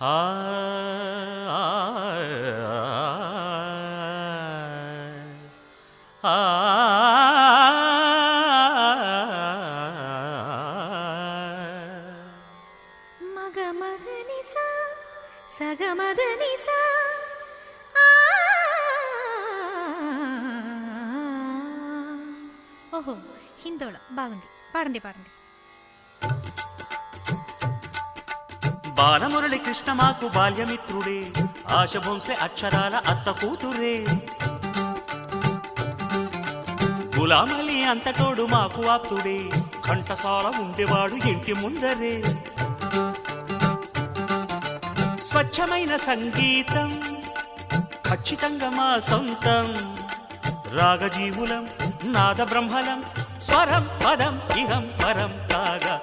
ఆ ఆ మగమదని సా సగమదని సా ఓహో హిందోళ బాగుంది పాడండి పాడండి బాలమురళి కృష్ణ మాకు బాల్యమిత్రుడే ఆశ భోంస్లే అక్షరాల అత్త కూతురే గులామలి అంతటోడు మాకు ఆప్తుడే ఘంటసాల ఉండేవాడు ఇంటి ముందరే స్వచ్ఛమైన సంగీతం ఖచ్చితంగా మా సొంతం రాగజీవులం నాద బ్రహ్మలం స్వరం పదం ఇహం పరం కాగా